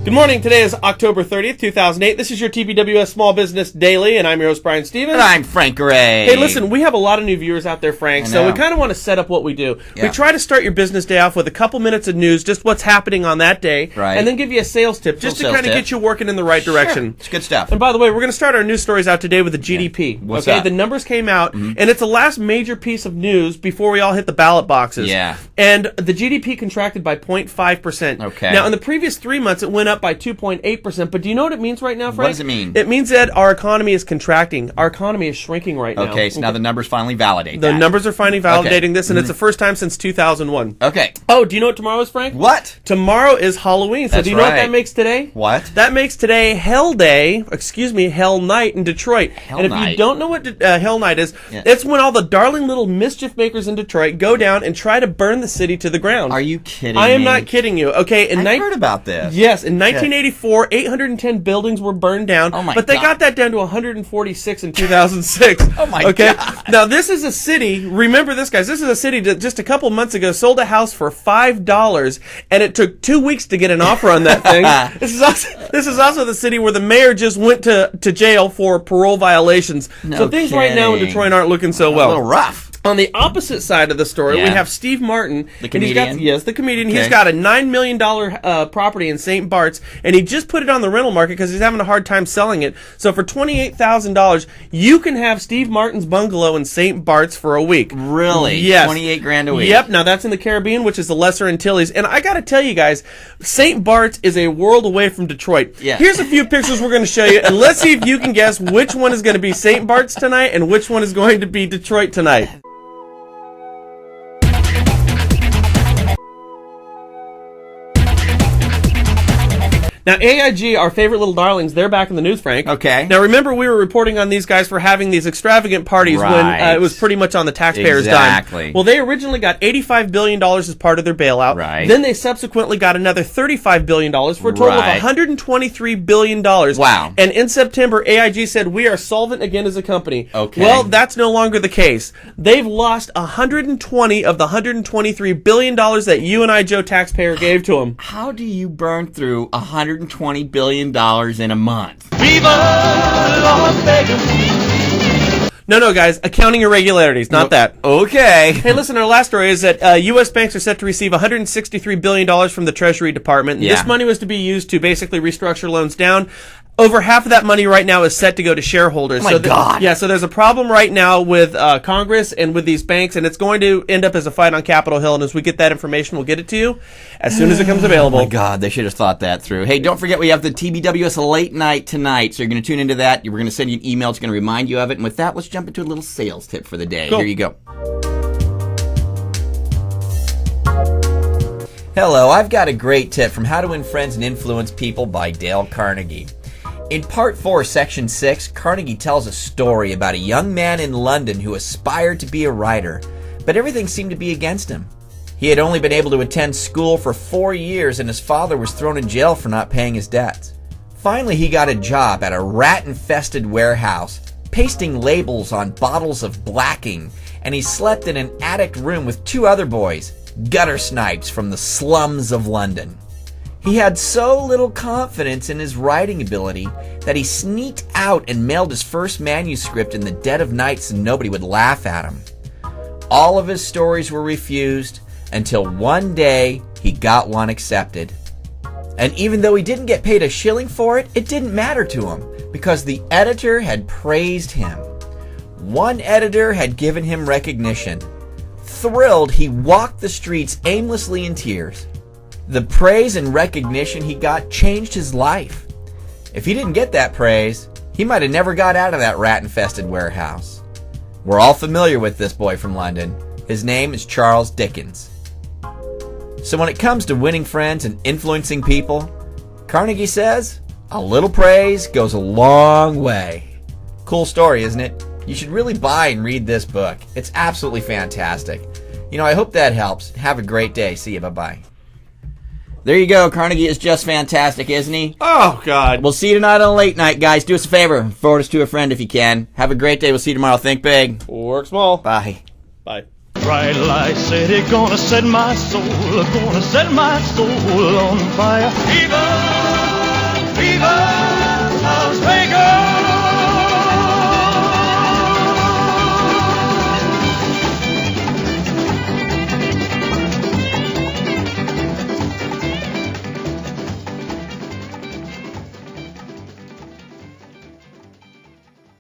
Good morning. Today is October 30th, 2008. This is your TBWS Small Business Daily, and I'm your host, Brian Stevens. And I'm Frank Ray. Hey, listen, we have a lot of new viewers out there, Frank, so we kind of want to set up what we do. Yeah. We try to start your business day off with a couple minutes of news, just what's happening on that day, and then give you a sales tip, just to kind of get you working in the right direction. It's good stuff. And by the way, we're going to start our news stories out today with the GDP. What's up? The numbers came out, and it's the last major piece of news before we all hit the ballot boxes. Yeah. And the GDP contracted by 0.5%. Okay. Now, in the previous 3 months, it went up by 2.8%. But do you know what it means right now, Frank? What does it mean? It means that our economy is contracting. Our economy is shrinking right now. Okay, so now the numbers finally validate The numbers are finally validating this, and it's the Mm-hmm. first time since 2001. Okay. Oh, do you know what tomorrow is, Frank? What? Tomorrow is Halloween. So That's do you know what right. that makes today? What? That makes today Hell Night in Detroit. Hell and if Night. you don't know what Hell Night is, it's when all the darling little mischief makers in Detroit go down and try to burn the city to the ground. Are you kidding me? I am not kidding you. Okay, I heard about this. Yes, in 1984, 810 buildings were burned down, but they got that down to 146 in 2006. Oh my God. Now, this is a city, remember this, guys, this is a city that just a couple months ago sold a house for $5, and it took 2 weeks to get an offer on that thing. This is also the city where the mayor just went to jail for parole violations. So things right now in Detroit aren't looking so well. A little rough. On the opposite side of the story, we have Steve Martin. The comedian? The comedian. Okay. He's got a $9 million property in St. Bart's, and he just put it on the rental market because he's having a hard time selling it. So for $28,000, you can have Steve Martin's bungalow in St. Bart's for a week. Really? Yes. $28,000 a week. Yep. Now, that's in the Caribbean, which is the Lesser Antilles. And I got to tell you guys, St. Bart's is a world away from Detroit. Yeah. Here's a few pictures we're going to show you, and let's see if you can guess which one is going to be St. Bart's tonight and which one is going to be Detroit tonight. Now, AIG, our favorite little darlings, they're back in the news, Frank. Okay. Now, remember, we were reporting on these guys for having these extravagant parties when it was pretty much on the taxpayers' dime. Well, they originally got $85 billion as part of their bailout. Right. Then they subsequently got another $35 billion for a total of $123 billion. Wow. And in September, AIG said, we are solvent again as a company. Okay. Well, that's no longer the case. They've lost 120 of the $123 billion that you and I, Joe taxpayer, gave to them. How do you burn through $120 billion in a month? Viva Las Vegas. No, guys, accounting irregularities, not that. Okay. Hey, listen, our last story is that U.S. banks are set to receive $163 billion from the Treasury Department. And this money was to be used to basically restructure loans down. Over half of that money right now is set to go to shareholders. Oh my God. Yeah, so there's a problem right now with Congress and with these banks, and it's going to end up as a fight on Capitol Hill. And as we get that information, we'll get it to you as soon as it comes available. Oh my God, they should have thought that through. Hey, don't forget we have the TBWS late night tonight, so you're going to tune into that. We're going to send you an email. It's going to remind you of it. And with that, let's jump into a little sales tip for the day. Cool. Here you go. Hello, I've got a great tip from How to Win Friends and Influence People by Dale Carnegie. In Part 4, Section 6, Carnegie tells a story about a young man in London who aspired to be a writer, but everything seemed to be against him. He had only been able to attend school for 4 years, and his father was thrown in jail for not paying his debts. Finally, he got a job at a rat-infested warehouse, pasting labels on bottles of blacking, and he slept in an attic room with 2 other boys, gutter snipes from the slums of London. He had so little confidence in his writing ability that he sneaked out and mailed his first manuscript in the dead of night so nobody would laugh at him. All of his stories were refused until one day he got one accepted. And even though he didn't get paid a shilling for it, it didn't matter to him because the editor had praised him. One editor had given him recognition. Thrilled, he walked the streets aimlessly in tears. The praise and recognition he got changed his life. If he didn't get that praise, he might have never got out of that rat-infested warehouse. We're all familiar with this boy from London. His name is Charles Dickens. So when it comes to winning friends and influencing people, Carnegie says, a little praise goes a long way. Cool story, isn't it? You should really buy and read this book. It's absolutely fantastic. You know, I hope that helps. Have a great day. See you. Bye-bye. There you go. Carnegie is just fantastic, isn't he? Oh, God. We'll see you tonight on Late Night, guys. Do us a favor. Forward us to a friend if you can. Have a great day. We'll see you tomorrow. Think big. Work small. Bye. Bye. Bright light city, gonna set my soul on fire. Viva